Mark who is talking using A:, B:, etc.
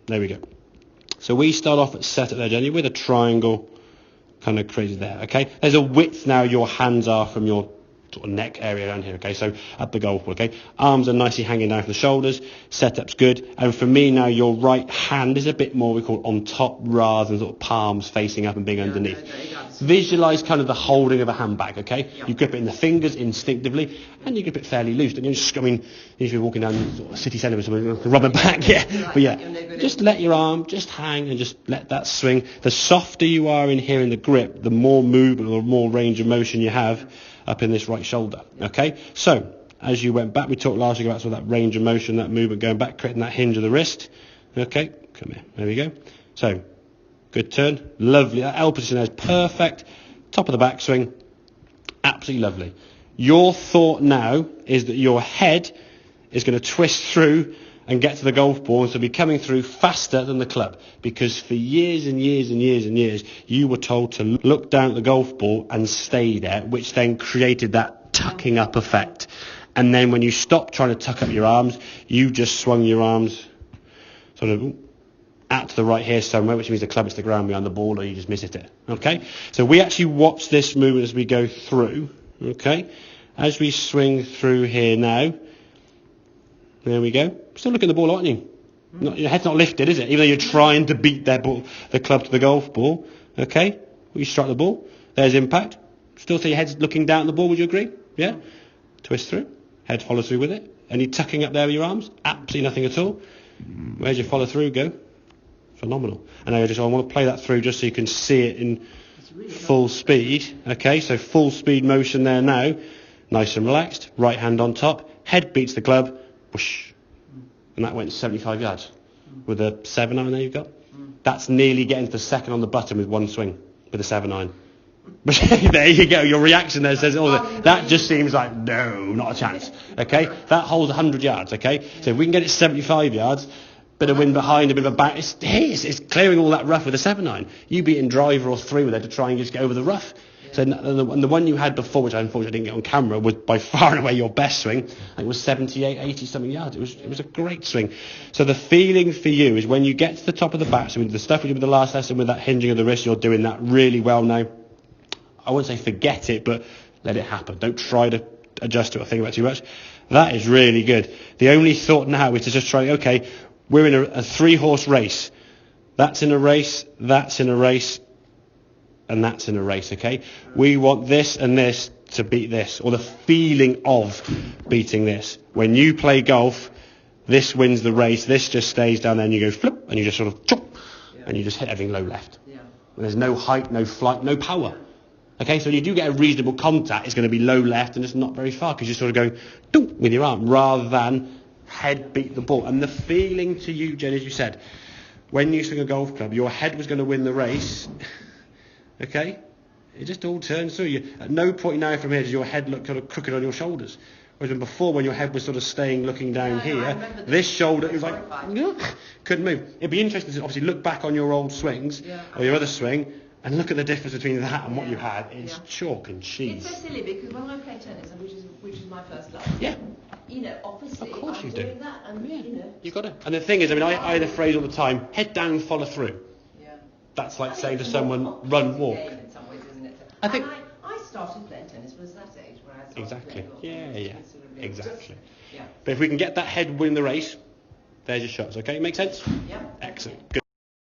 A: There we go. So we start off at set at there, Jenny, with a triangle kind of created there, okay? There's a width now your hands are from your sort of neck area down here, okay? So at the golf ball, okay? Arms are nicely hanging down from the shoulders, setup's good. And for me now, your right hand is a bit more, we call it on top rather than sort of palms facing up and being underneath. Visualise kind of the holding of a handbag, okay? You grip it in the fingers instinctively, and you grip it fairly loose. And you just, I mean, if you're walking down sort of city centre with something, rub it back, yeah. But yeah, just let your arm just hang and just let that swing. The softer you are in here in the grip, the more movement or more range of motion you have up in this right shoulder, okay? So, as you went back, we talked last week about sort of that range of motion, that movement going back, creating that hinge of the wrist. Okay, come here, there we go. So, good turn, lovely, that L position there is perfect, top of the backswing, absolutely lovely. Your thought now is that your head is going to twist through and get to the golf ball, and so be coming through faster than the club, because for years and years and years and years you were told to look down at the golf ball and stay there, which then created that tucking up effect. And then when you stopped trying to tuck up your arms, you just swung your arms sort of out to the right here somewhere, which means the club hits the ground behind the ball, or you just miss it. Okay, so we actually watch this movement as we go through. Okay, as we swing through here now. There we go. Still looking at the ball, aren't you? Your head's not lifted, is it? Even though you're trying to beat the club to the golf ball. Okay? You strike the ball. There's impact. Still see your head's looking down at the ball, would you agree? Yeah? Twist through. Head follows through with it. Any tucking up there with your arms? Absolutely nothing at all. Where's your follow through go? Phenomenal. And I want to play that through just so you can see it in full speed. Okay, so full speed motion there now. Nice and relaxed. Right hand on top. Head beats the club. Whoosh. And that went 75 yards with a 7-iron there you've got. That's nearly getting to the second on the button with one swing with a 7-iron. There you go. Your reaction there says, oh, that just seems like, no, not a chance. Okay? That holds 100 yards, okay? So if we can get it 75 yards, bit of wind behind, a bit of a back, it's clearing all that rough with a 7-iron. You beating driver or 3 with it to try and just get over the rough. So and the one you had before, which I unfortunately didn't get on camera, was by far and away your best swing. I think it was 78, 80 something yards. It was a great swing. So the feeling for you is when you get to the top of the back, so the stuff we did with the last lesson with that hinging of the wrist, you're doing that really well now. I wouldn't say forget it, but let it happen. Don't try to adjust to it or think about it too much. That is really good. The only thought now is to just try, okay, we're in a 3-horse race. That's in a race, that's in a race, and that's in a race, okay? We want this and this to beat this, or the feeling of beating this. When you play golf, this wins the race, this just stays down there and you go flip, and you just sort of chop, and you just hit everything low left. And there's no height, no flight, no power. Okay, so when you do get a reasonable contact, it's going to be low left and it's not very far, because you're sort of going doom with your arm, rather than head beat the ball. And the feeling to you, Jen, as you said, when you swing a golf club, your head was going to win the race. Okay? It just all turns through you. At no point now from here does your head look kind of crooked on your shoulders. Whereas before, when your head was sort of staying looking down here, this shoulder, it was like, couldn't move. It'd be interesting to obviously look back on your old swings, or your other swing, and look at the difference between that and what you had. It's chalk and cheese.
B: It's so silly, because when I play tennis, which is my first love, you know, obviously
A: of course
B: I'm
A: you
B: doing
A: do.
B: that, and you know.
A: You've got it. And the thing is, I mean, I had a phrase all the time, head down, follow through. That's like saying to someone, run, walk.
B: In some ways, isn't it?
A: I think.
B: I started playing tennis was that age when I started
A: Exactly.
B: playing.
A: Exactly.
B: Just,
A: But if we can get that head win the race, there's your shots. Okay, make sense?
B: Yeah.
A: Excellent. Good.